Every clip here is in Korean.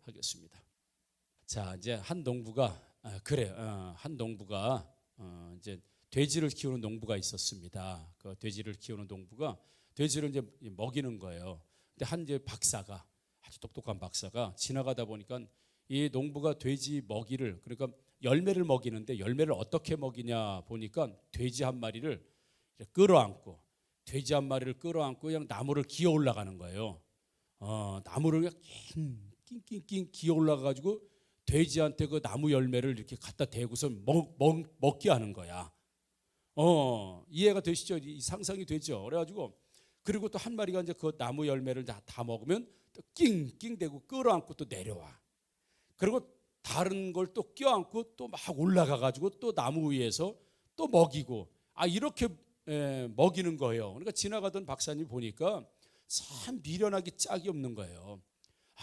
하겠습니다. 자, 이제 한 농부가 한 농부가 이제 돼지를 키우는 농부가 있었습니다. 그 돼지를 키우는 농부가 돼지를 이제 먹이는 거예요. 근데 한 이제 박사가 아주 똑똑한 박사가 지나가다 보니까 이 농부가 돼지 먹이를 그러니까 열매를 먹이는데 열매를 어떻게 먹이냐 보니까 돼지 한 마리를 끌어안고 돼지 한 마리를 끌어안고 그냥 나무를 기어 올라가는 거예요. 나무를 그냥 낑낑낑 기어 올라가 가지고 돼지한테 그 나무 열매를 이렇게 갖다 대고서 먹게 하는 거야. 이해가 되시죠? 이 상상이 되죠? 그래가지고 그리고 또 한 마리가 이제 그 나무 열매를 다 먹으면 또 낑낑 대고 끌어안고 또 내려와. 그리고 다른 걸 또 껴안고 또 막 올라가 가지고 또 나무 위에서 또 먹이고 이렇게 먹이는 거예요. 그러니까 지나가던 박사님 보니까 참 미련하기 짝이 없는 거예요.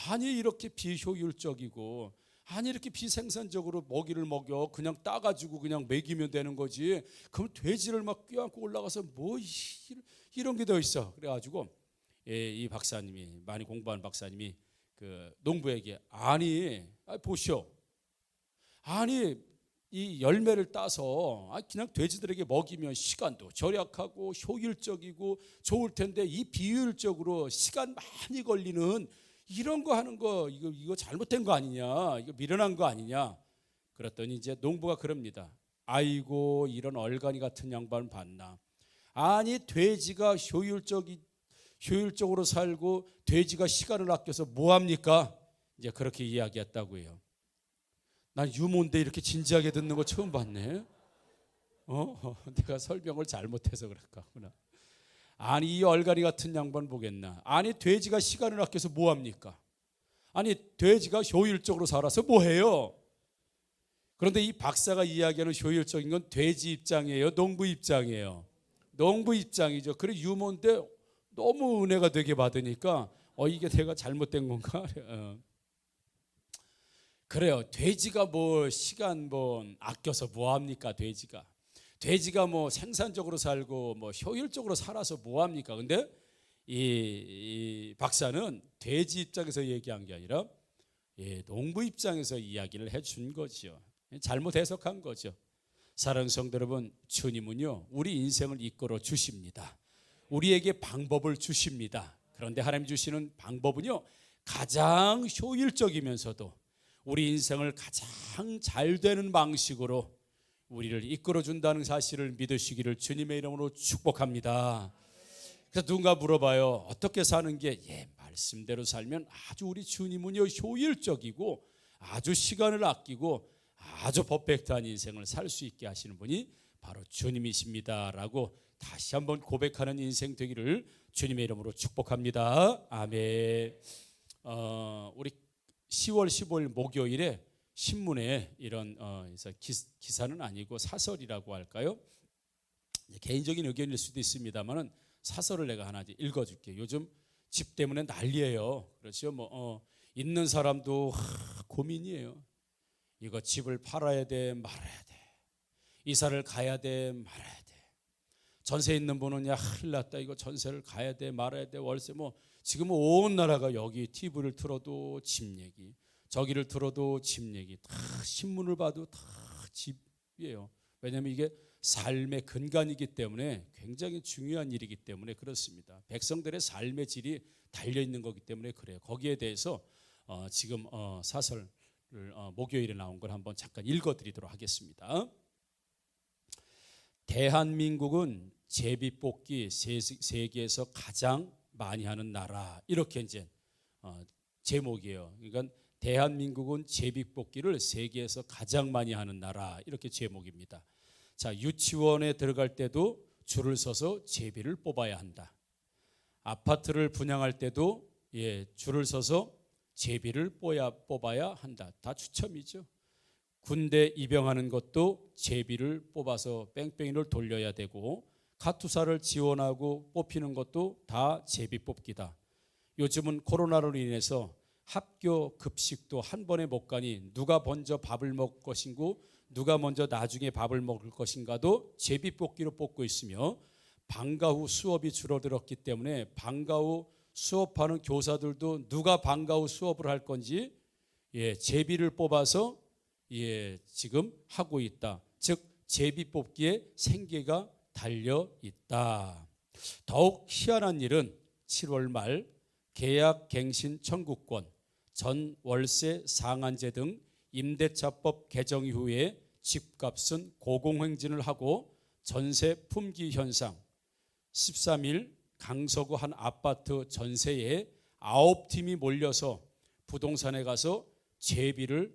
아니 이렇게 비효율적이고 아니 이렇게 비생산적으로 먹이를 먹여 그냥 따가지고 그냥 먹이면 되는 거지. 그럼 돼지를 막 껴안고 올라가서 뭐 이런 게 더 있어. 그래가지고 이 박사님이 많이 공부한 박사님이 그 농부에게 보시오. 아니 이 열매를 따서 그냥 돼지들에게 먹이면 시간도 절약하고 효율적이고 좋을 텐데 이 비효율적으로 시간 많이 걸리는 이런 거 하는 거 이거 잘못된 거 아니냐, 이거 미련한 거 아니냐. 그랬더니 이제 농부가 그럽니다. 아이고 이런 얼간이 같은 양반 봤나. 아니 돼지가 효율적으로 살고 돼지가 시간을 아껴서 뭐 합니까? 이제 그렇게 이야기했다고 해요. 난 유모인데 이렇게 진지하게 듣는 거 처음 봤네. 내가 설명을 잘못해서 그랬구나. 아니 이 얼갈이 같은 양반 보겠나. 아니 돼지가 시간을 아껴서 뭐 합니까? 아니 돼지가 효율적으로 살아서 뭐 해요? 그런데 이 박사가 이야기하는 효율적인 건 돼지 입장이에요, 농부 입장이에요? 농부 입장이죠. 그래 유모인데 너무 은혜가 되게 받으니까 이게 내가 잘못된 건가? 그래요. 돼지가 뭐 시간 아껴서 뭐 합니까? 돼지가 뭐 생산적으로 살고 뭐 효율적으로 살아서 뭐 합니까? 근데 이 박사는 돼지 입장에서 얘기한 게 아니라 농부 입장에서 이야기를 해준 거죠. 잘못 해석한 거죠. 사랑하는 성도 여러분, 주님은요 우리 인생을 이끌어 주십니다. 우리에게 방법을 주십니다. 그런데 하나님 주시는 방법은요 가장 효율적이면서도 우리 인생을 가장 잘 되는 방식으로 우리를 이끌어 준다는 사실을 믿으시기를 주님의 이름으로 축복합니다. 그래서 누군가 물어봐요. 어떻게 사는 게 말씀대로 살면 아주 우리 주님은요 효율적이고 아주 시간을 아끼고 아주 퍼펙트한 인생을 살 수 있게 하시는 분이 바로 주님이십니다 라고 다시 한번 고백하는 인생 되기를 주님의 이름으로 축복합니다. 아멘. 우리 10월 15일 목요일에 신문에 이런 기사는 아니고 사설이라고 할까요? 개인적인 의견일 수도 있습니다만은 사설을 내가 하나 읽어줄게요. 요즘 집 때문에 난리예요. 그렇죠? 있는 사람도 고민이에요. 이거 집을 팔아야 돼, 말아야 돼. 이사를 가야 돼, 말아야 돼. 전세 있는 분은 큰일 났다. 이거 전세를 가야 돼, 말아야 돼. 월세 지금은 온 나라가 여기 TV를 틀어도 집 얘기, 저기를 틀어도 집 얘기, 다 신문을 봐도 다 집이에요. 왜냐하면 이게 삶의 근간이기 때문에 굉장히 중요한 일이기 때문에 그렇습니다. 백성들의 삶의 질이 달려있는 거기 때문에 그래요. 거기에 대해서 지금 사설을 목요일에 나온 걸 한번 잠깐 읽어드리도록 하겠습니다. 대한민국은 제비뽑기 세계에서 가장 많이 하는 나라, 이렇게 이제 제목이에요. 그러니까 대한민국은 제비뽑기를 세계에서 가장 많이 하는 나라, 이렇게 제목입니다. 자, 유치원에 들어갈 때도 줄을 서서 제비를 뽑아야 한다. 아파트를 분양할 때도 줄을 서서 제비를 뽑아야 한다. 다 추첨이죠. 군대 입영하는 것도 제비를 뽑아서 뺑뺑이를 돌려야 되고, 카투사를 지원하고 뽑히는 것도 다 제비 뽑기다. 요즘은 코로나로 인해서 학교 급식도 한 번에 못 가니 누가 먼저 밥을 먹을 것인고 누가 먼저 나중에 밥을 먹을 것인가도 제비 뽑기로 뽑고 있으며, 방과 후 수업이 줄어들었기 때문에 방과 후 수업하는 교사들도 누가 방과 후 수업을 할 건지 제비를 뽑아서 지금 하고 있다. 즉 제비 뽑기에 생계가 달려 있다. 더욱 희한한 일은 7월 말 계약 갱신 청구권, 전 월세 상한제 등 임대차법 개정 이후에 집값은 고공행진을 하고 전세 품귀 현상. 13일 강서구 한 아파트 전세에 9팀이 몰려서 부동산에 가서 제비를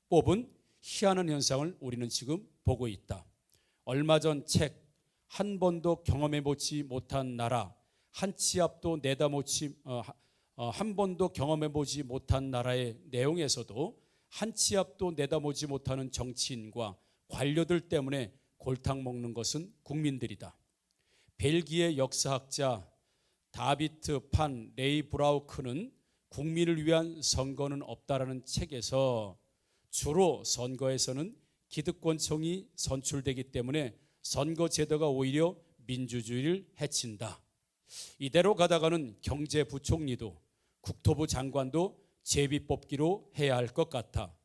뽑은 희한한 현상을 우리는 지금 보고 있다. 얼마 전 책 한 번도 경험해보지 못한 나라, 한 치 앞도 한 번도 경험해보지 못한 나라의 내용에서도 한 치 앞도 내다보지 못하는 정치인과 관료들 때문에 골탕 먹는 것은 국민들이다. 벨기에 역사학자 다비트 판 레이브라우크는 국민을 위한 선거는 없다라는 책에서 주로 선거에서는 기득권층이 선출되기 때문에 선거 제도가 오히려 민주주의를 해친다. 이대로 가다가는 경제부총리도 국토부 장관도 제비 뽑기로 해야 할 것 같아.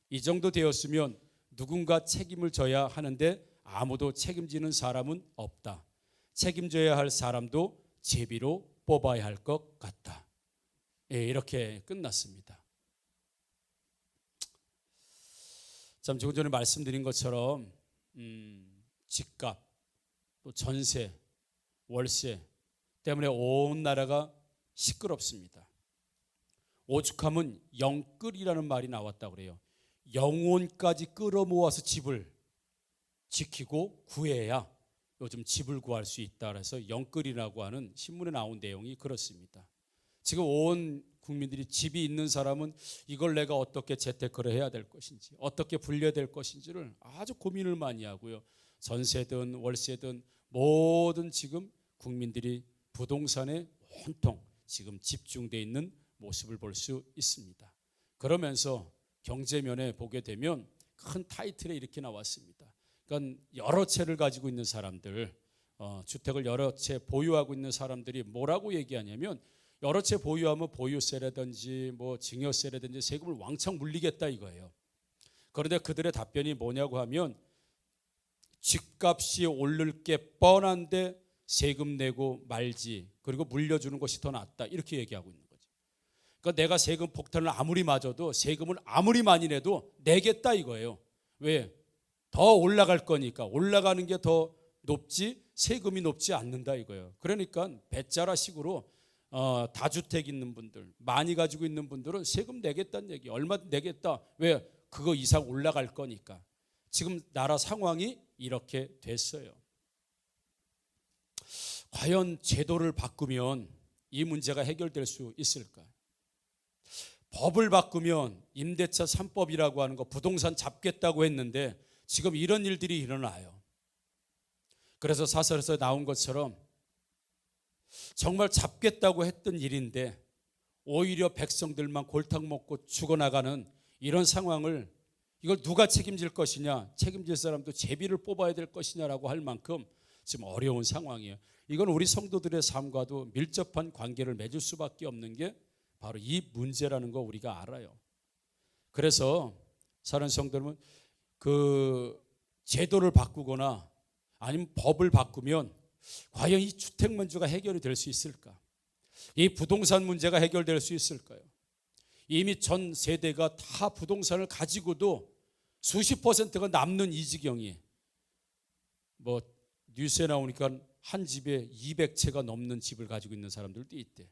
이 정도 되었으면 누군가 책임을 져야 하는데 아무도 책임지는 사람은 없다. 책임져야 할 사람도 제비로 뽑아야 할 것 같다. 이렇게 끝났습니다. 참 조금 전에 말씀드린 것처럼 집값, 또 전세, 월세 때문에 온 나라가 시끄럽습니다. 오죽하면 영끌이라는 말이 나왔다고 그래요. 영혼까지 끌어모아서 집을 지키고 구해야 요즘 집을 구할 수 있다. 그래서 영끌이라고 하는 신문에 나온 내용이 그렇습니다. 지금 온 국민들이 집이 있는 사람은 이걸 내가 어떻게 재테크를 해야 될 것인지, 어떻게 불려야 될 것인지를 아주 고민을 많이 하고요. 전세든 월세든 모든 지금 국민들이 부동산에 온통 지금 집중되어 있는 모습을 볼 수 있습니다. 그러면서 경제면에 보게 되면 큰 타이틀에 이렇게 나왔습니다. 그러니까 여러 채를 가지고 있는 사람들, 주택을 여러 채 보유하고 있는 사람들이 뭐라고 얘기하냐면 여러 채 보유하면 보유세라든지 뭐 증여세라든지 세금을 왕창 물리겠다 이거예요. 그런데 그들의 답변이 뭐냐고 하면 집값이 오를 게 뻔한데 세금 내고 말지, 그리고 물려주는 것이 더 낫다, 이렇게 얘기하고 있는 거죠. 그러니까 내가 세금 폭탄을 아무리 맞아도 세금을 아무리 많이 내도 내겠다 이거예요. 왜? 더 올라갈 거니까. 올라가는 게 더 높지 세금이 높지 않는다 이거예요. 그러니까 배짜라식으로 다주택 있는 분들, 많이 가지고 있는 분들은 세금 내겠다는 얘기, 얼마든 내겠다. 왜? 그거 이상 올라갈 거니까. 지금 나라 상황이 이렇게 됐어요. 과연 제도를 바꾸면 이 문제가 해결될 수 있을까? 법을 바꾸면 임대차 3법이라고 하는 거 부동산 잡겠다고 했는데 지금 이런 일들이 일어나요. 그래서 사설에서 나온 것처럼 정말 잡겠다고 했던 일인데 오히려 백성들만 골탕 먹고 죽어나가는 이런 상황을, 이걸 누가 책임질 것이냐, 책임질 사람도 제비를 뽑아야 될 것이냐라고 할 만큼 지금 어려운 상황이에요. 이건 우리 성도들의 삶과도 밀접한 관계를 맺을 수밖에 없는 게 바로 이 문제라는 거 우리가 알아요. 그래서 사랑하는 성도 여러분, 그 제도를 바꾸거나 아니면 법을 바꾸면 과연 이 주택 문제가 해결이 될 수 있을까? 이 부동산 문제가 해결될 수 있을까요? 이미 전 세대가 다 부동산을 가지고도 수십 퍼센트가 남는 이 지경이, 뭐 뉴스에 나오니까 한 집에 200채가 넘는 집을 가지고 있는 사람들도 있대.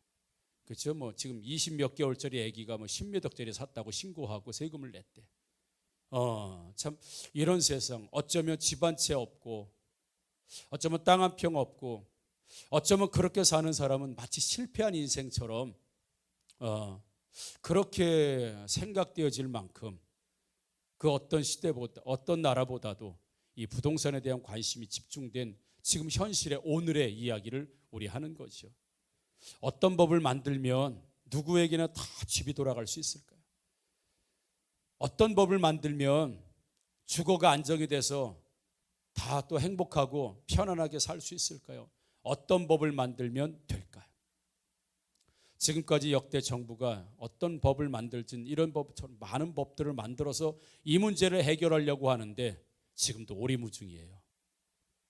그렇죠? 뭐 지금 20몇 개월짜리 아기가 뭐 10몇 억짜리 샀다고 신고하고 세금을 냈대. 참 이런 세상, 어쩌면 집 한 채 없고 어쩌면 땅 한 평 없고 어쩌면 그렇게 사는 사람은 마치 실패한 인생처럼 그렇게 생각되어질 만큼 그 어떤 시대보다 어떤 나라보다도 이 부동산에 대한 관심이 집중된 지금 현실의 오늘의 이야기를 우리 하는 거죠. 어떤 법을 만들면 누구에게나 다 집이 돌아갈 수 있을까요? 어떤 법을 만들면 주거가 안정이 돼서 다 또 행복하고 편안하게 살 수 있을까요? 어떤 법을 만들면 될까요? 지금까지 역대 정부가 어떤 법을 만들든 이런 법처럼 많은 법들을 만들어서 이 문제를 해결하려고 하는데 지금도 오리무중이에요.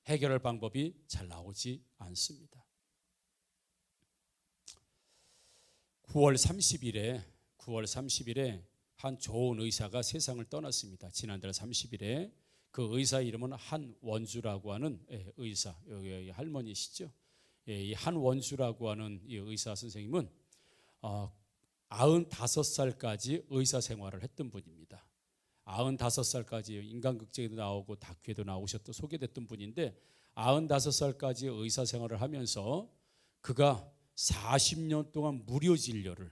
해결할 방법이 잘 나오지 않습니다. 9월 30일에 한 좋은 의사가 세상을 떠났습니다. 지난달 30일에 그 의사 이름은 한원주라고 하는 의사, 여기 할머니시죠. 이 한원주라고 하는 이 의사 선생님은 95살까지 의사 생활을 했던 분입니다. 95살까지 인간극장에도 나오고 다큐에도 나오셨던 소개됐던 분인데 95살까지 의사 생활을 하면서 그가 40년 동안 무료 진료를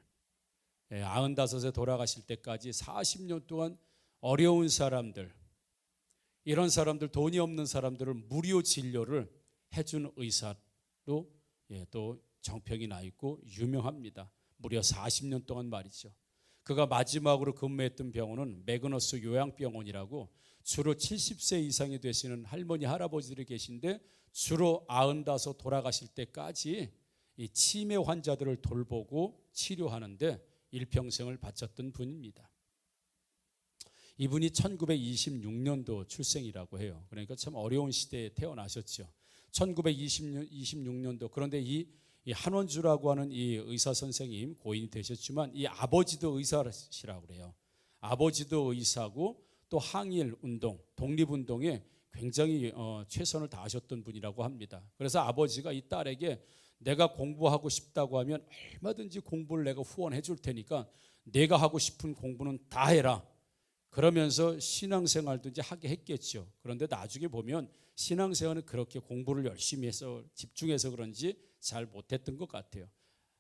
95세 돌아가실 때까지 40년 동안 어려운 사람들, 이런 사람들, 돈이 없는 사람들을 무료 진료를 해준 의사로 또 정평이 나 있고 유명합니다. 무려 40년 동안 말이죠. 그가 마지막으로 근무했던 병원은 매그너스 요양병원이라고 주로 70세 이상이 되시는 할머니 할아버지들이 계신데 주로 95 돌아가실 때까지 이 치매 환자들을 돌보고 치료하는데 일평생을 바쳤던 분입니다. 이분이 1926년도 출생이라고 해요. 그러니까 참 어려운 시대에 태어나셨죠. 1926년도. 그런데 이 한원주라고 하는 이 의사 선생님 고인이 되셨지만 이 아버지도 의사시라고 그래요. 아버지도 의사고 또 항일 운동, 독립운동에 굉장히 최선을 다하셨던 분이라고 합니다. 그래서 아버지가 이 딸에게 내가 공부하고 싶다고 하면 얼마든지 공부를 내가 후원해 줄 테니까 내가 하고 싶은 공부는 다 해라. 그러면서 신앙생활도 이제 하게 했겠죠. 그런데 나중에 보면 신앙생활은 그렇게 공부를 열심히 해서 집중해서 그런지 잘 못했던 것 같아요.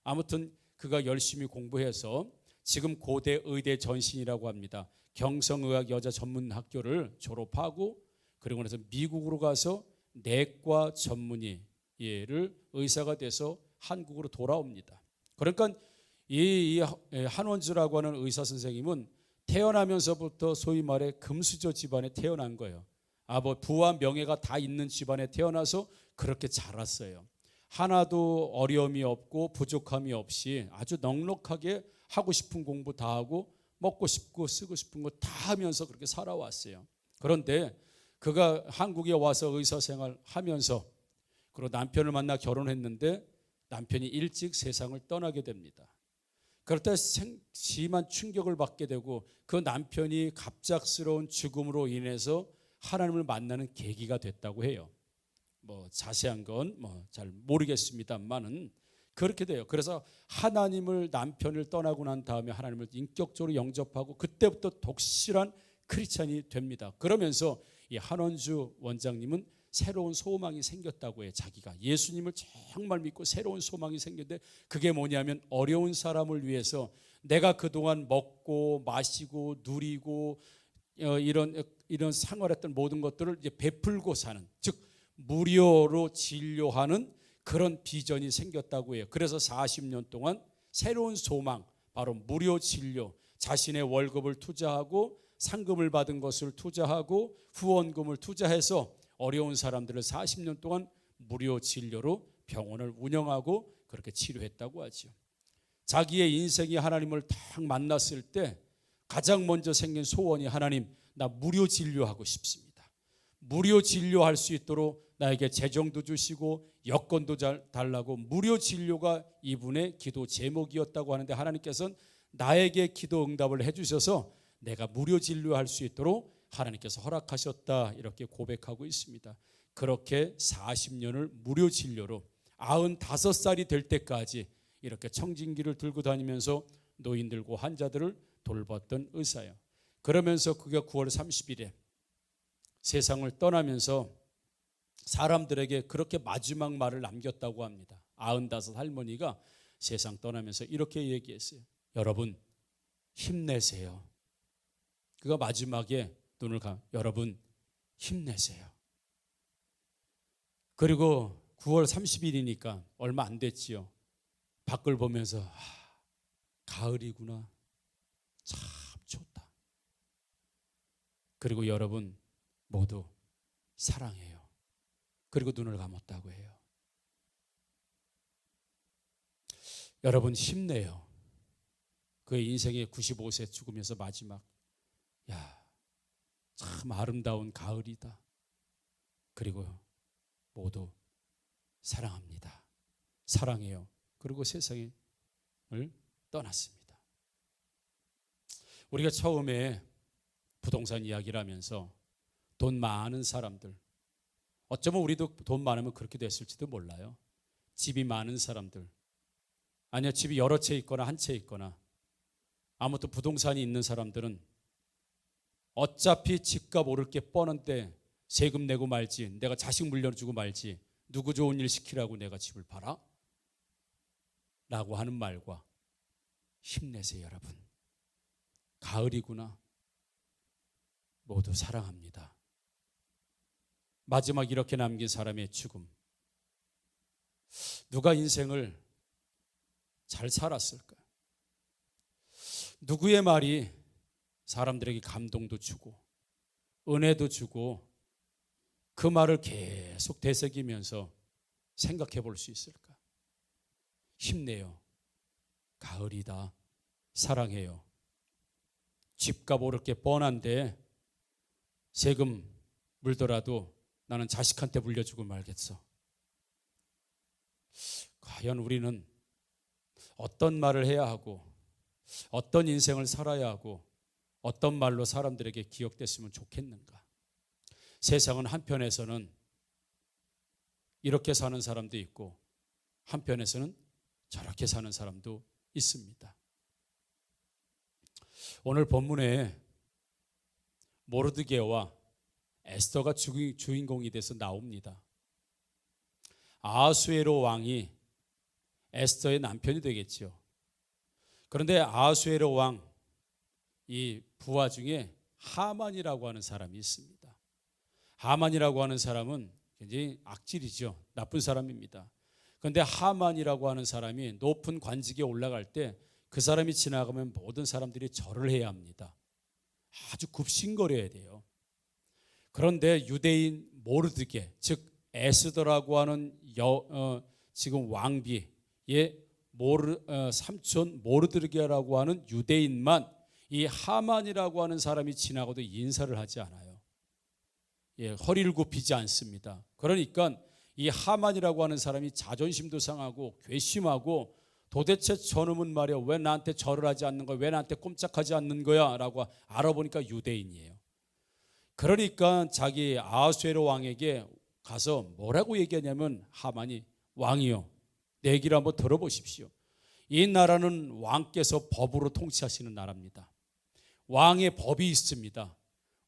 아무튼 그가 열심히 공부해서 지금 고대 의대 전신이라고 합니다. 경성의학 여자 전문학교를 졸업하고 그리고 나서 미국으로 가서 내과 전문의를 의사가 돼서 한국으로 돌아옵니다. 그러니까 이 한원주라고 하는 의사 선생님은 태어나면서부터 소위 말해 금수저 집안에 태어난 거예요. 부와 명예가 다 있는 집안에 태어나서 그렇게 자랐어요. 하나도 어려움이 없고 부족함이 없이 아주 넉넉하게 하고 싶은 공부 다 하고 먹고 싶고 쓰고 싶은 거 다 하면서 그렇게 살아왔어요. 그런데 그가 한국에 와서 의사생활 하면서 그리고 남편을 만나 결혼했는데 남편이 일찍 세상을 떠나게 됩니다. 그럴 때 심한 충격을 받게 되고 그 남편이 갑작스러운 죽음으로 인해서 하나님을 만나는 계기가 됐다고 해요. 자세한 건 잘 모르겠습니다만은 그렇게 돼요. 그래서 하나님을 남편을 떠나고 난 다음에 하나님을 인격적으로 영접하고 그때부터 독실한 크리스찬이 됩니다. 그러면서 이 한원주 원장님은 새로운 소망이 생겼다고 해요. 자기가 예수님을 정말 믿고 새로운 소망이 생겼는데 그게 뭐냐면 어려운 사람을 위해서 내가 그동안 먹고 마시고 누리고 이런 생활했던 모든 것들을 이제 베풀고 사는, 즉 무료로 진료하는 그런 비전이 생겼다고 해요. 그래서 40년 동안 새로운 소망, 바로 무료 진료, 자신의 월급을 투자하고 상금을 받은 것을 투자하고 후원금을 투자해서 어려운 사람들을 40년 동안 무료 진료로 병원을 운영하고 그렇게 치료했다고 하죠. 자기의 인생이 하나님을 딱 만났을 때 가장 먼저 생긴 소원이 하나님, 나 무료 진료하고 싶습니다. 무료 진료할 수 있도록 나에게 재정도 주시고 여건도 달라고 무료 진료가 이분의 기도 제목이었다고 하는데 하나님께서는 나에게 기도 응답을 해주셔서 내가 무료 진료할 수 있도록 하나님께서 허락하셨다 이렇게 고백하고 있습니다. 그렇게 40년을 무료 진료로 95살이 될 때까지 이렇게 청진기를 들고 다니면서 노인들과 환자들을 돌봤던 의사예요. 그러면서 그가 9월 30일에 세상을 떠나면서 사람들에게 그렇게 마지막 말을 남겼다고 합니다. 95 할머니가 세상 떠나면서 이렇게 얘기했어요. 여러분 힘내세요. 그가 마지막에 눈을 여러분 힘내세요. 그리고 9월 30일이니까 얼마 안 됐지요. 밖을 보면서 가을이구나. 참 좋다. 그리고 여러분 모두 사랑해요. 그리고 눈을 감았다고 해요. 여러분 힘내요. 그의 인생의 95세 죽으면서 마지막, 야, 참 아름다운 가을이다. 그리고 모두 사랑합니다. 사랑해요. 그리고 세상을 떠났습니다. 우리가 처음에 부동산 이야기를 하면서 돈 많은 사람들, 어쩌면 우리도 돈 많으면 그렇게 됐을지도 몰라요. 집이 많은 사람들, 아니야 집이 여러 채 있거나 한 채 있거나 아무튼 부동산이 있는 사람들은 어차피 집값 오를 게 뻔한데 세금 내고 말지, 내가 자식 물려주고 말지, 누구 좋은 일 시키라고 내가 집을 팔아? 라고 하는 말과 힘내세요 여러분. 가을이구나. 모두 사랑합니다. 마지막 이렇게 남긴 사람의 죽음. 누가 인생을 잘 살았을까요? 누구의 말이 사람들에게 감동도 주고 은혜도 주고 그 말을 계속 되새기면서 생각해 볼 수 있을까? 힘내요. 가을이다. 사랑해요. 집값 오를 게 뻔한데 세금 물더라도 나는 자식한테 물려주고 말겠어. 과연 우리는 어떤 말을 해야 하고 어떤 인생을 살아야 하고 어떤 말로 사람들에게 기억됐으면 좋겠는가? 세상은 한편에서는 이렇게 사는 사람도 있고 한편에서는 저렇게 사는 사람도 있습니다. 오늘 본문에 모르드게와 에스더가 주인공이 돼서 나옵니다. 아하수에로 왕이 에스더의 남편이 되겠죠. 그런데 아하수에로 왕 이 부하 중에 하만이라고 하는 사람이 있습니다. 하만이라고 하는 사람은 굉장히 악질이죠. 나쁜 사람입니다. 그런데 하만이라고 하는 사람이 높은 관직에 올라갈 때 그 사람이 지나가면 모든 사람들이 절을 해야 합니다. 아주 굽신거려야 돼요. 그런데 유대인 모르드게, 즉 에스더라고 하는 지금 왕비의 삼촌 모르드게라고 하는 유대인만 이 하만이라고 하는 사람이 지나고도 인사를 하지 않아요. 허리를 굽히지 않습니다. 그러니까 이 하만이라고 하는 사람이 자존심도 상하고 괘씸하고 도대체 저놈은 말이야 왜 나한테 절을 하지 않는 거야? 왜 나한테 꼼짝하지 않는 거야? 라고 알아보니까 유대인이에요. 그러니까 자기 아하수에로 왕에게 가서 뭐라고 얘기하냐면 하만이 왕이요, 내 얘기를 한번 들어보십시오. 이 나라는 왕께서 법으로 통치하시는 나라입니다. 왕의 법이 있습니다.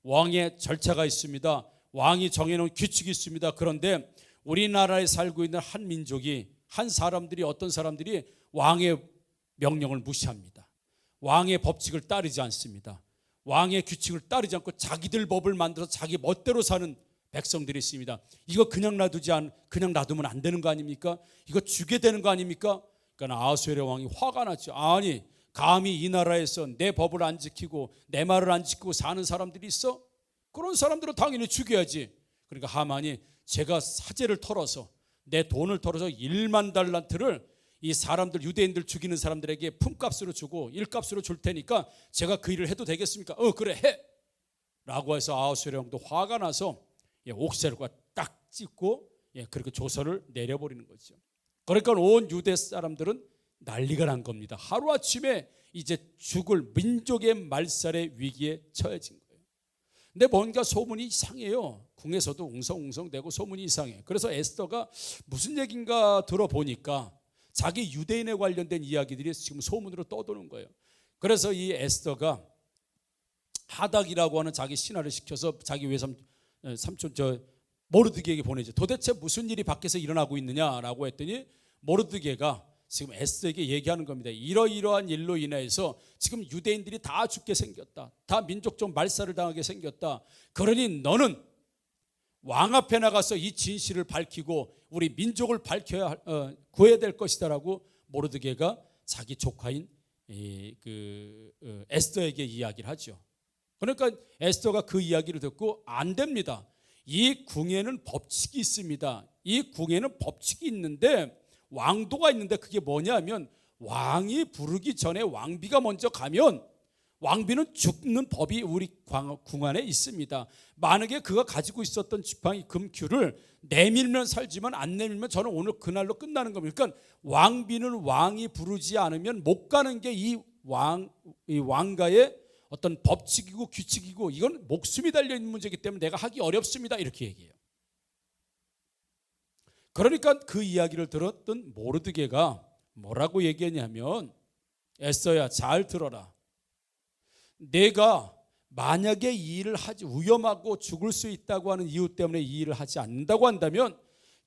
왕의 절차가 있습니다. 왕이 정해놓은 규칙이 있습니다. 그런데 우리나라에 살고 있는 한 민족이, 한 사람들이, 어떤 사람들이 왕의 명령을 무시합니다. 왕의 법칙을 따르지 않습니다. 왕의 규칙을 따르지 않고 자기들 법을 만들어서 자기 멋대로 사는 백성들이 있습니다. 이거 그냥 놔두면 안 되는 거 아닙니까? 이거 죽게 되는 거 아닙니까? 그러니까 아하수에로 왕이 화가 났죠. 아니, 감히 이 나라에서 내 법을 안 지키고 내 말을 안 지키고 사는 사람들이 있어? 그런 사람들은 당연히 죽여야지. 그러니까 하만이 제가 사제를 털어서 내 돈을 털어서 1만 달란트를 이 사람들, 유대인들 죽이는 사람들에게 품값으로 주고 일값으로 줄 테니까 제가 그 일을 해도 되겠습니까? 그래 해! 라고 해서 아하수에로 왕도 화가 나서 옥새로가 딱 찍고 그렇게 조서를 내려버리는 거죠. 그러니까 온 유대 사람들은 난리가 난 겁니다. 하루아침에 이제 죽을 민족의 말살의 위기에 처해진 거예요. 근데 뭔가 소문이 이상해요. 궁에서도 웅성웅성대고 소문이 이상해. 그래서 에스더가 무슨 얘기인가 들어보니까 자기 유대인에 관련된 이야기들이 지금 소문으로 떠도는 거예요. 그래서 이 에스더가 하닥이라고 하는 자기 신하를 시켜서 자기 외삼촌 모르드게에게 보내죠. 도대체 무슨 일이 밖에서 일어나고 있느냐라고 했더니 모르드게가 지금 에스더에게 얘기하는 겁니다. 이러이러한 일로 인해서 지금 유대인들이 다 죽게 생겼다. 다 민족적 말살을 당하게 생겼다. 그러니 너는 왕 앞에 나가서 이 진실을 밝히고 우리 민족을 구해야 될 것이다라고 모르드게가 자기 조카인 에스더에게 이야기를 하죠. 그러니까 에스더가 그 이야기를 듣고 안 됩니다. 이 궁에는 법칙이 있습니다. 이 궁에는 법칙이 있는데 왕도가 있는데 그게 뭐냐면 왕이 부르기 전에 왕비가 먼저 가면 왕비는 죽는 법이 우리 궁 안에 있습니다. 만약에 그가 가지고 있었던 지팡이 금큐를 내밀면 살지만 안 내밀면 저는 오늘 그날로 끝나는 겁니다. 그러니까 왕비는 왕이 부르지 않으면 못 가는 게 이 왕가의 어떤 법칙이고 규칙이고 이건 목숨이 달려있는 문제이기 때문에 내가 하기 어렵습니다. 이렇게 얘기해요. 그러니까 그 이야기를 들었던 모르드게가 뭐라고 얘기했냐면, 에스더야 잘 들어라. 내가 만약에 이 일을 위험하고 죽을 수 있다고 하는 이유 때문에 이 일을 하지 않는다고 한다면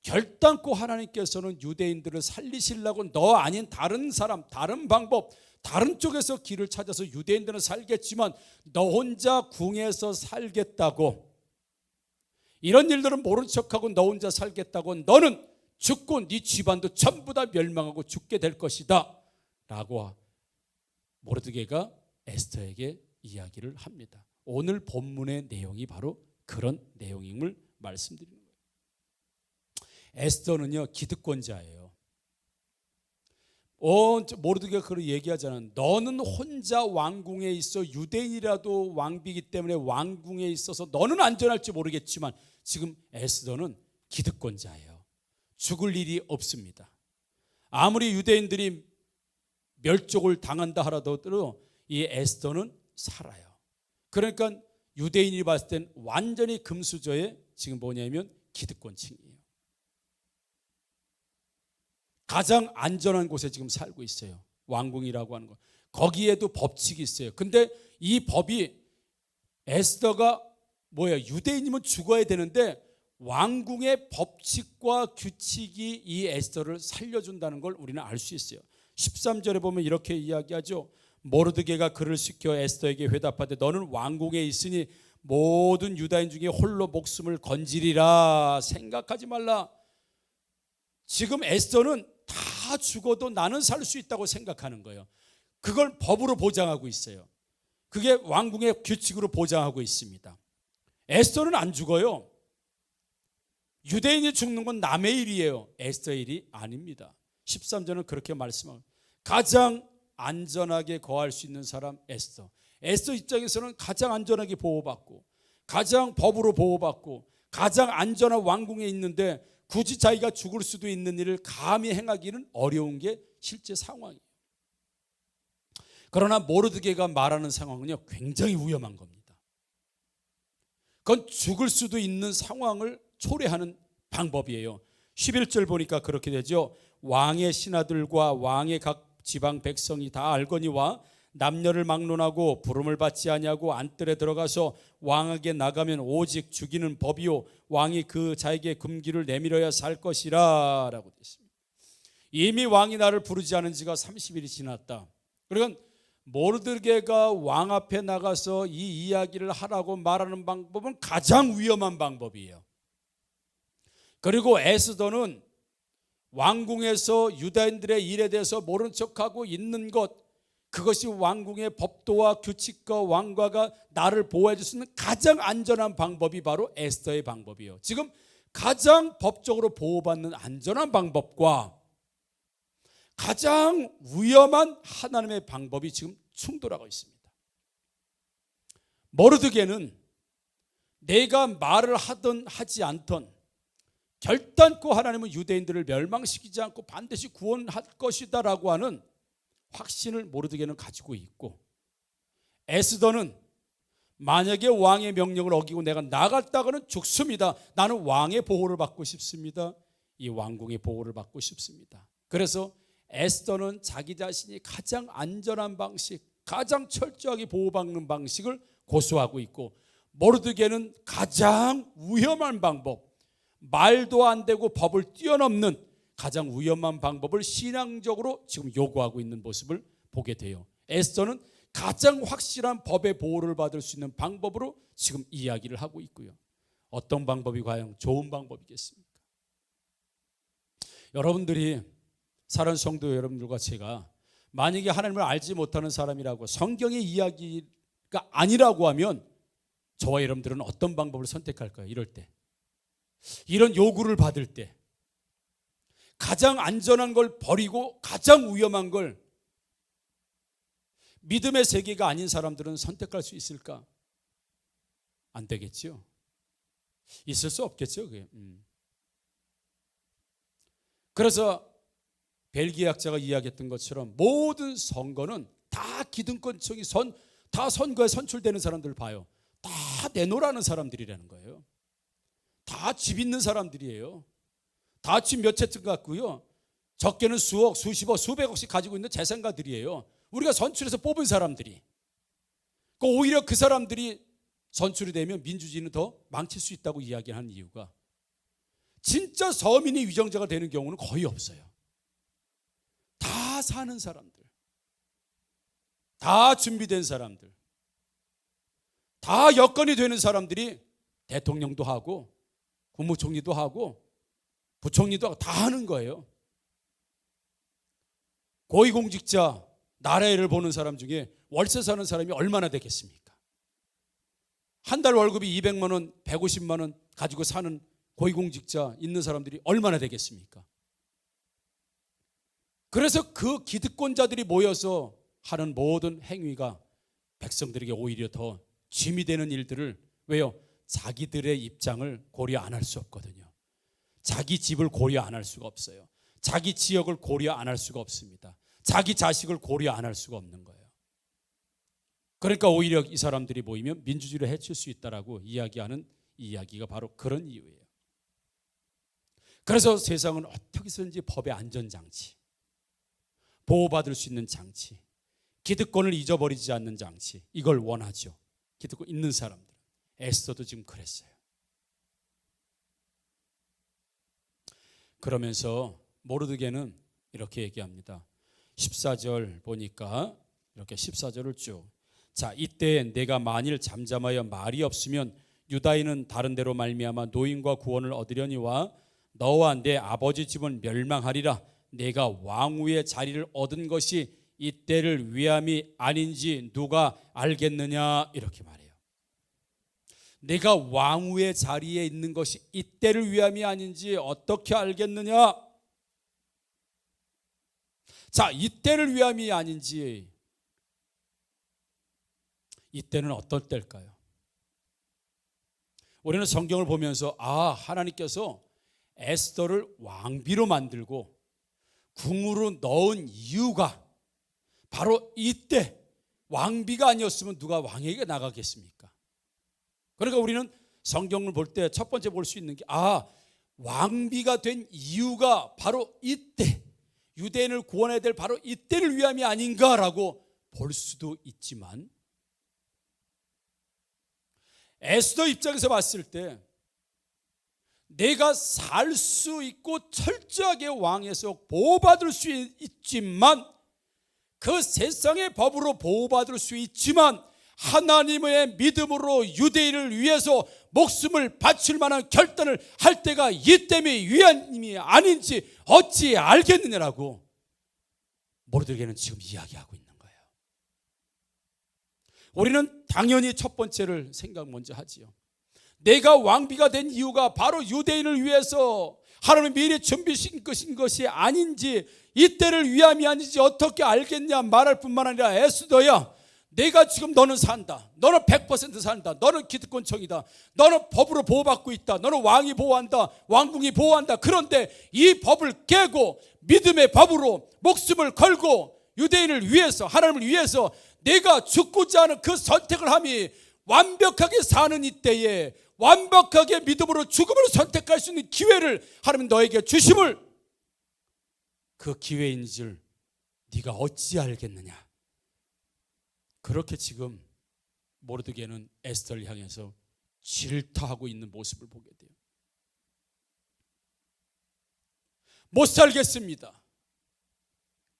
결단코 하나님께서는 유대인들을 살리시려고 너 아닌 다른 사람, 다른 방법, 다른 쪽에서 길을 찾아서 유대인들은 살겠지만 너 혼자 궁에서 살겠다고, 이런 일들은 모른 척하고 너 혼자 살겠다고 너는 죽고 네 집안도 전부 다 멸망하고 죽게 될 것이다 라고 모르드게가 에스더에게 이야기를 합니다. 오늘 본문의 내용이 바로 그런 내용임을 말씀드리는 거예요. 에스더는요 기득권자예요. 모르드게가 그걸 얘기하잖아요. 너는 혼자 왕궁에 있어, 유대인이라도 왕비이기 때문에 왕궁에 있어서 너는 안전할지 모르겠지만 지금 에스더는 기득권자예요. 죽을 일이 없습니다. 아무리 유대인들이 멸족을 당한다 하더라도 이 에스더는 살아요. 그러니까 유대인이 봤을 땐 완전히 금수저의 지금 뭐냐면 기득권층이에요. 가장 안전한 곳에 지금 살고 있어요. 왕궁이라고 하는 거. 거기에도 법칙이 있어요. 근데 이 법이 에스더가 유대인이면 죽어야 되는데 왕궁의 법칙과 규칙이 이 에스더를 살려준다는 걸 우리는 알 수 있어요. 13절에 보면 이렇게 이야기하죠. 모르드게가 그를 시켜 에스더에게 회답하되 너는 왕궁에 있으니 모든 유다인 중에 홀로 목숨을 건지리라. 생각하지 말라. 지금 에스더는 다 죽어도 나는 살 수 있다고 생각하는 거예요. 그걸 법으로 보장하고 있어요. 그게 왕궁의 규칙으로 보장하고 있습니다. 에스더는 안 죽어요. 유대인이 죽는 건 남의 일이에요. 에스더의 일이 아닙니다. 13절은 그렇게 말씀합니다. 가장 안전하게 거할 수 있는 사람 에스더. 에스더 입장에서는 가장 안전하게 보호받고 가장 법으로 보호받고 가장 안전한 왕궁에 있는데 굳이 자기가 죽을 수도 있는 일을 감히 행하기는 어려운 게 실제 상황이에요. 그러나 모르드게가 말하는 상황은요 굉장히 위험한 겁니다. 그건 죽을 수도 있는 상황을 초래하는 방법이에요. 11절 보니까 그렇게 되죠. 왕의 신하들과 왕의 각 지방 백성이 다 알거니와 남녀를 막론하고 부름을 받지 아니하고 안뜰에 들어가서 왕에게 나가면 오직 죽이는 법이요 왕이 그 자에게 금기를 내밀어야 살 것이라 라고 되어 있습니다. 이미 왕이 나를 부르지 않은 지가 30일이 지났다. 그러니까 모르드게가 왕 앞에 나가서 이 이야기를 하라고 말하는 방법은 가장 위험한 방법이에요. 그리고 에스더는 왕궁에서 유다인들의 일에 대해서 모른 척하고 있는 것, 그것이 왕궁의 법도와 규칙과 왕과가 나를 보호해 줄 수 있는 가장 안전한 방법이 바로 에스더의 방법이에요. 지금 가장 법적으로 보호받는 안전한 방법과 가장 위험한 하나님의 방법이 지금 충돌하고 있습니다. 모르드게는 내가 말을 하든 하지 않든 결단코 하나님은 유대인들을 멸망시키지 않고 반드시 구원할 것이다 라고 하는 확신을 모르드게는 가지고 있고, 에스더는 만약에 왕의 명령을 어기고 내가 나갔다가는 죽습니다. 나는 왕의 보호를 받고 싶습니다. 이 왕궁의 보호를 받고 싶습니다. 그래서 에스더는 자기 자신이 가장 안전한 방식, 가장 철저하게 보호받는 방식을 고수하고 있고, 모르드게는 가장 위험한 방법, 말도 안 되고 법을 뛰어넘는 가장 위험한 방법을 신앙적으로 지금 요구하고 있는 모습을 보게 돼요. 에스더는 가장 확실한 법의 보호를 받을 수 있는 방법으로 지금 이야기를 하고 있고요. 어떤 방법이 과연 좋은 방법이겠습니까? 여러분들이 사랑하는 성도 여러분들과 제가 만약에 하나님을 알지 못하는 사람이라고 성경의 이야기가 아니라고 하면 저와 여러분들은 어떤 방법을 선택할까요? 이럴 때, 이런 요구를 받을 때, 가장 안전한 걸 버리고 가장 위험한 걸 믿음의 세계가 아닌 사람들은 선택할 수 있을까? 안 되겠죠. 있을 수 없겠죠. 그게. 그래서 벨기에 학자가 이야기했던 것처럼 모든 선거는 다 기득권층이 다 선거에 선출되는 사람들 봐요. 다 내놓으라는 사람들이라는 거예요. 다 집 있는 사람들이에요. 다 집 몇 채쯤 갖고요. 적게는 수억, 수십억, 수백억씩 가지고 있는 재산가들이에요. 우리가 선출해서 뽑은 사람들이. 오히려 그 사람들이 선출이 되면 민주주의는 더 망칠 수 있다고 이야기하는 이유가 진짜 서민이 위정자가 되는 경우는 거의 없어요. 다 사는 사람들, 다 준비된 사람들, 다 여건이 되는 사람들이 대통령도 하고 국무총리도 하고 부총리도 하고 다 하는 거예요. 고위공직자, 나라의 일을 보는 사람 중에 월세 사는 사람이 얼마나 되겠습니까? 한 달 월급이 200만 원, 150만 원 가지고 사는 고위공직자 있는 사람들이 얼마나 되겠습니까? 그래서 그 기득권자들이 모여서 하는 모든 행위가 백성들에게 오히려 더 짐이 되는 일들을, 왜요? 자기들의 입장을 고려 안 할 수 없거든요. 자기 집을 고려 안 할 수가 없어요. 자기 지역을 고려 안 할 수가 없습니다. 자기 자식을 고려 안 할 수가 없는 거예요. 그러니까 오히려 이 사람들이 모이면 민주주의를 해칠 수 있다라고 이야기하는 이야기가 바로 그런 이유예요. 그래서 세상은 어떻게 해서든지 법의 안전장치, 보호받을 수 있는 장치, 기득권을 잊어버리지 않는 장치, 이걸 원하죠. 기득권 있는 사람들. 에스더도 지금 그랬어요. 그러면서 모르드게는 이렇게 얘기합니다. 14절 보니까 이렇게 14절을 쭉. 자, 이때 내가 만일 잠잠하여 말이 없으면 유다인은 다른 데로 말미암아 노임과 구원을 얻으려니와 너와 내 아버지 집은 멸망하리라. 내가 왕후의 자리를 얻은 것이 이때를 위함이 아닌지 누가 알겠느냐, 이렇게 말해요. 내가 왕후의 자리에 있는 것이 이때를 위함이 아닌지 어떻게 알겠느냐? 자, 이때를 위함이 아닌지, 이때는 어떨 때일까요? 우리는 성경을 보면서 하나님께서 에스더를 왕비로 만들고 궁으로 넣은 이유가 바로 이때, 왕비가 아니었으면 누가 왕에게 나가겠습니까? 그러니까 우리는 성경을 볼 때 첫 번째 볼 수 있는 게 왕비가 된 이유가 바로 이때, 유대인을 구원해야 될 바로 이때를 위함이 아닌가라고 볼 수도 있지만, 에스더 입장에서 봤을 때 내가 살 수 있고 철저하게 왕에서 보호받을 수 있지만, 그 세상의 법으로 보호받을 수 있지만 하나님의 믿음으로 유대인을 위해서 목숨을 바칠 만한 결단을 할 때가 이때의 위함이 아닌지 어찌 알겠느냐라고 모르드게는 지금 이야기하고 있는 거예요. 우리는 당연히 첫 번째를 생각 먼저 하지요. 내가 왕비가 된 이유가 바로 유대인을 위해서 하나님의 미리 준비하신 것이 아닌지, 이때를 위함이 아닌지 어떻게 알겠냐 말할 뿐만 아니라, 에스더야, 내가 지금 너는 산다. 너는 100% 산다. 너는 기득권층이다. 너는 법으로 보호받고 있다. 너는 왕이 보호한다. 왕궁이 보호한다. 그런데 이 법을 깨고 믿음의 법으로 목숨을 걸고 유대인을 위해서, 하나님을 위해서 내가 죽고자 하는 그 선택을 함이 완벽하게 사는 이때에 완벽하게 믿음으로 죽음을 선택할 수 있는 기회를 하나님 너에게 주심을, 그 기회인 줄 네가 어찌 알겠느냐. 그렇게 지금 모르드게는 에스더를 향해서 질타하고 있는 모습을 보게 돼요. 못 살겠습니다.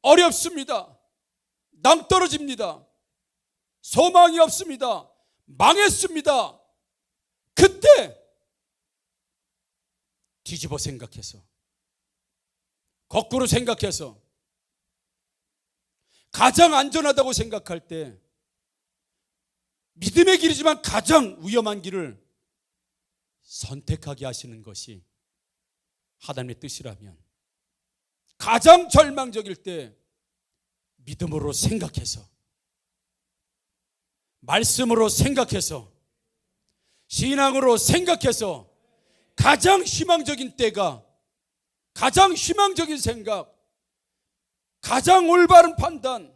어렵습니다. 낭떠러집니다. 소망이 없습니다. 망했습니다. 그때 뒤집어 생각해서, 거꾸로 생각해서 가장 안전하다고 생각할 때 믿음의 길이지만 가장 위험한 길을 선택하게 하시는 것이 하나님의 뜻이라면 가장 절망적일 때 믿음으로 생각해서, 말씀으로 생각해서, 신앙으로 생각해서 가장 희망적인 때가, 가장 희망적인 생각, 가장 올바른 판단,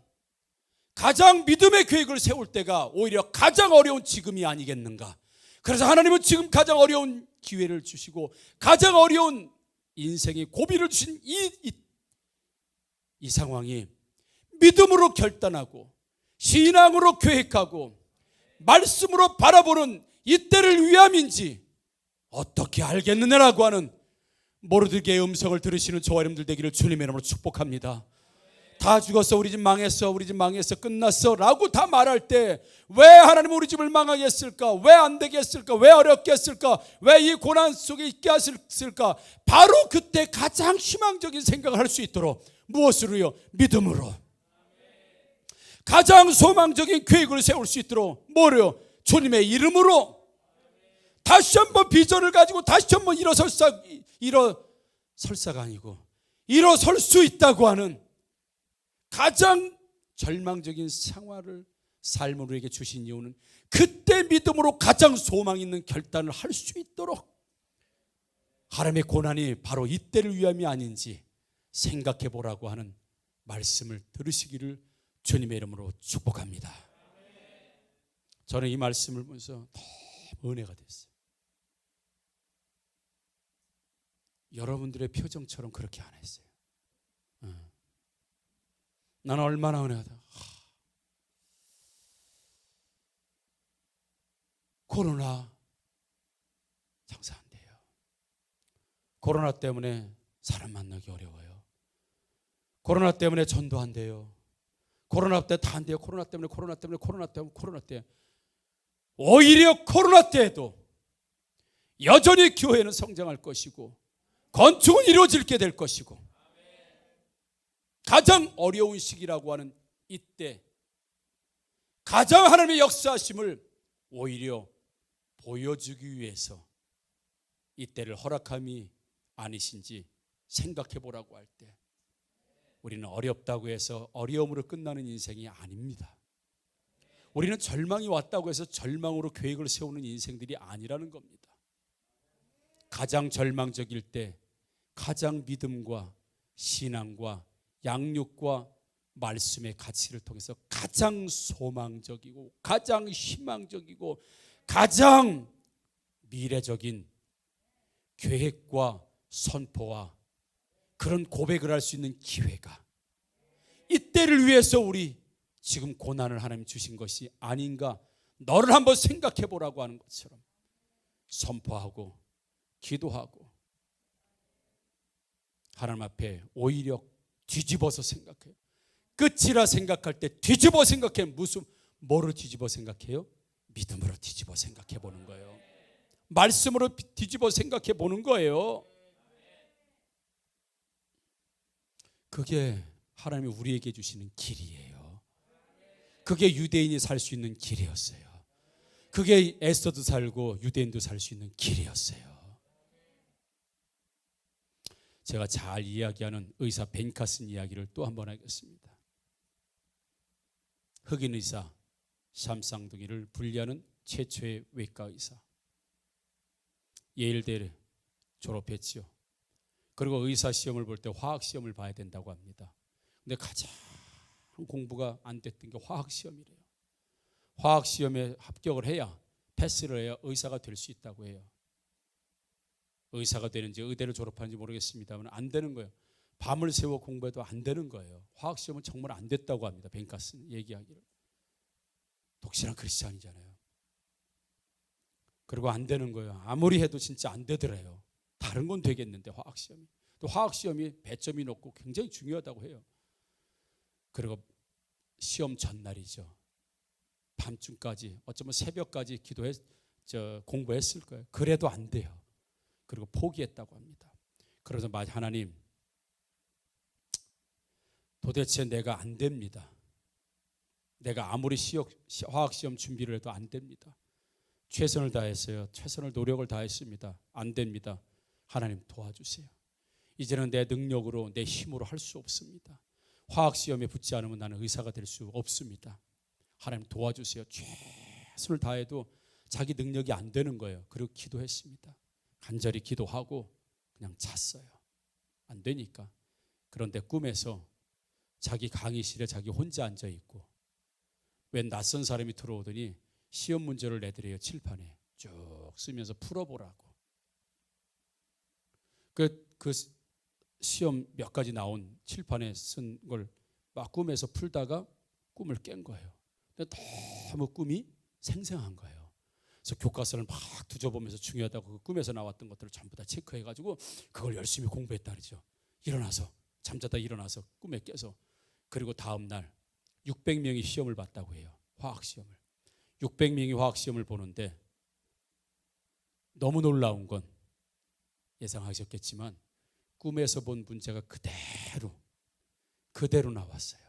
가장 믿음의 계획을 세울 때가 오히려 가장 어려운 지금이 아니겠는가. 그래서 하나님은 지금 가장 어려운 기회를 주시고 가장 어려운 인생의 고비를 주신 이 상황이 믿음으로 결단하고 신앙으로 계획하고 말씀으로 바라보는 이때를 위함인지 어떻게 알겠느냐라고 하는 모르드게의 음성을 들으시는 저와 여러분들 되기를 주님의 이름으로 축복합니다. 다 죽었어, 우리 집 망했어, 우리 집 망했어, 끝났어 라고 다 말할 때 왜 하나님은 우리 집을 망하게 했을까? 왜 안 되게 했을까? 왜 어렵게 했을까? 왜 이 고난 속에 있게 하셨을까? 바로 그때 가장 희망적인 생각을 할 수 있도록 무엇으로요? 믿음으로. 가장 소망적인 계획을 세울 수 있도록 뭐래요? 주님의 이름으로. 다시 한번 비전을 가지고 다시 한번 일어설사가 아니고 일어설 수 있다고 하는 가장 절망적인 생활을 삶을 우리에게 주신 이유는 그때 믿음으로 가장 소망 있는 결단을 할 수 있도록 하나님의 고난이 바로 이때를 위함이 아닌지 생각해 보라고 하는 말씀을 들으시기를 주님의 이름으로 축복합니다. 저는 이 말씀을 보면서 너무 은혜가 됐어요. 여러분들의 표정처럼 그렇게 안 했어요. 나는 얼마나 은혜하다. 코로나 장사 안 돼요. 코로나 때문에 사람 만나기 어려워요. 코로나 때문에 전도 안 돼요. 코로나 때 다 안 돼요. 코로나 때문에. 오히려 코로나 때에도 여전히 교회는 성장할 것이고 건축은 이루어지게 될 것이고 가장 어려운 시기라고 하는 이때 가장 하나님의 역사하심을 오히려 보여주기 위해서 이때를 허락함이 아니신지 생각해 보라고 할 때 우리는 어렵다고 해서 어려움으로 끝나는 인생이 아닙니다. 우리는 절망이 왔다고 해서 절망으로 계획을 세우는 인생들이 아니라는 겁니다. 가장 절망적일 때 가장 믿음과 신앙과 양육과 말씀의 가치를 통해서 가장 소망적이고 가장 희망적이고 가장 미래적인 계획과 선포와 그런 고백을 할 수 있는 기회가 이때를 위해서 우리 지금 고난을 하나님 주신 것이 아닌가. 너를 한번 생각해 보라고 하는 것처럼 선포하고 기도하고 하나님 앞에 오히려 뒤집어서 생각해요. 끝이라 생각할 때 뒤집어 생각해. 뭐로 뒤집어 생각해요? 믿음으로 뒤집어 생각해 보는 거예요. 말씀으로 뒤집어 생각해 보는 거예요. 그게 하나님이 우리에게 주시는 길이에요. 그게 유대인이 살 수 있는 길이었어요. 그게 에스더도 살고 유대인도 살 수 있는 길이었어요. 제가 잘 이야기하는 의사 벤카슨 이야기를 또 한 번 하겠습니다. 흑인 의사 샴쌍둥이를 분리하는 최초의 외과 의사. 예일대를 졸업했지요. 그리고 의사 시험을 볼 때 화학 시험을 봐야 된다고 합니다. 근데 가장 공부가 안 됐던 게 화학 시험이래요. 화학 시험에 합격을 해야, 패스를 해야 의사가 될 수 있다고 해요. 의사가 되는지 의대를 졸업하는지 모르겠습니다만 안 되는 거예요. 밤을 새워 공부해도 안 되는 거예요. 화학 시험은 정말 안 됐다고 합니다. 벤카슨 얘기하기를. 독실한 크리스찬이잖아요. 그리고 안 되는 거예요. 아무리 해도 진짜 안 되더래요. 다른 건 되겠는데 화학 시험이. 또 화학 시험이 배점이 높고 굉장히 중요하다고 해요. 그리고 시험 전날이죠. 밤중까지 어쩌면 새벽까지 공부했을 거예요. 그래도 안 돼요. 그리고 포기했다고 합니다. 그래서 하나님, 도대체 내가 안 됩니다. 내가 아무리 화학시험 준비를 해도 안 됩니다. 최선을 다했어요. 최선을 노력을 다했습니다. 안 됩니다. 하나님 도와주세요. 이제는 내 능력으로 내 힘으로 할 수 없습니다. 화학시험에 붙지 않으면 나는 의사가 될 수 없습니다. 하나님 도와주세요. 최선을 다해도 자기 능력이 안 되는 거예요. 그리고 기도했습니다. 간절히 기도하고 그냥 잤어요. 안 되니까. 그런데 꿈에서 자기 강의실에 자기 혼자 앉아 있고 웬 낯선 사람이 들어오더니 시험 문제를 내드려요. 칠판에 쭉 쓰면서 풀어보라고. 그 시험 몇 가지 나온 칠판에 쓴 걸 막 꿈에서 풀다가 꿈을 깬 거예요. 근데 너무 꿈이 생생한 거예요. 그래서 교과서를 막 뒤져보면서 중요하다고 그 꿈에서 나왔던 것들을 전부 다 체크해가지고 그걸 열심히 공부했다 그러죠. 일어나서 잠자다 일어나서 꿈에 깨서. 그리고 다음 날 600명이 시험을 봤다고 해요. 화학시험을. 600명이 화학시험을 보는데 너무 놀라운 건 예상하셨겠지만 꿈에서 본 문제가 그대로 나왔어요.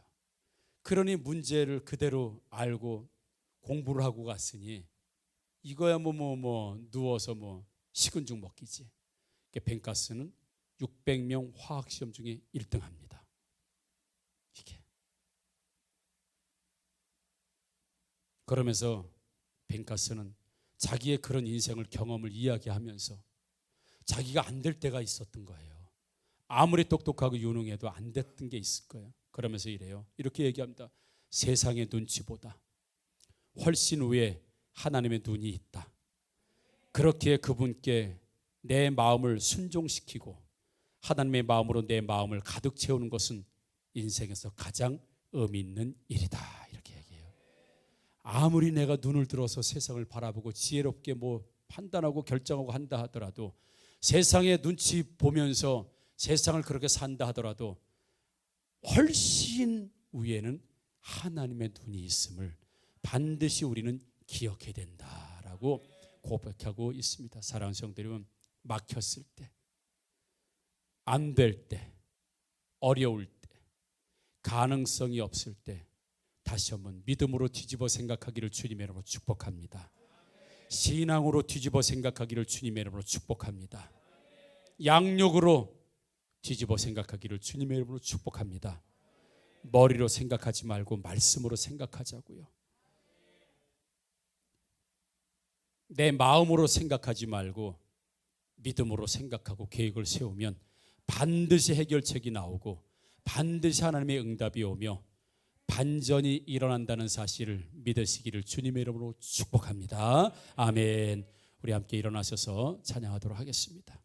그러니 문제를 그대로 알고 공부를 하고 갔으니 이거야 뭐 누워서 식은 죽 먹기지. 벤가스는 600명 화학시험 중에 1등합니다. 이게. 그러면서 벤가스는 자기의 그런 인생을 경험을 이야기하면서 자기가 안 될 때가 있었던 거예요. 아무리 똑똑하고 유능해도 안 됐던 게 있을 거예요. 그러면서 이래요. 이렇게 얘기합니다. 세상의 눈치보다 훨씬 위에 하나님의 눈이 있다. 그렇기에 그분께 내 마음을 순종시키고 하나님의 마음으로 내 마음을 가득 채우는 것은 인생에서 가장 의미 있는 일이다. 이렇게 얘기해요. 아무리 내가 눈을 들어서 세상을 바라보고 지혜롭게 판단하고 결정하고 한다 하더라도 세상의 눈치 보면서 세상을 그렇게 산다 하더라도 훨씬 위에는 하나님의 눈이 있음을 반드시 우리는 기억해야 된다라고 고백하고 있습니다. 사랑하는 성도 여러분, 막혔을 때, 안 될 때, 어려울 때, 가능성이 없을 때 다시 한번 믿음으로 뒤집어 생각하기를 주님의 이름으로 축복합니다. 신앙으로 뒤집어 생각하기를 주님의 이름으로 축복합니다. 양력으로 뒤집어 생각하기를 주님의 이름으로 축복합니다. 머리로 생각하지 말고 말씀으로 생각하자고요. 내 마음으로 생각하지 말고 믿음으로 생각하고 계획을 세우면 반드시 해결책이 나오고 반드시 하나님의 응답이 오며 반전이 일어난다는 사실을 믿으시기를 주님의 이름으로 축복합니다. 아멘. 우리 함께 일어나셔서 찬양하도록 하겠습니다.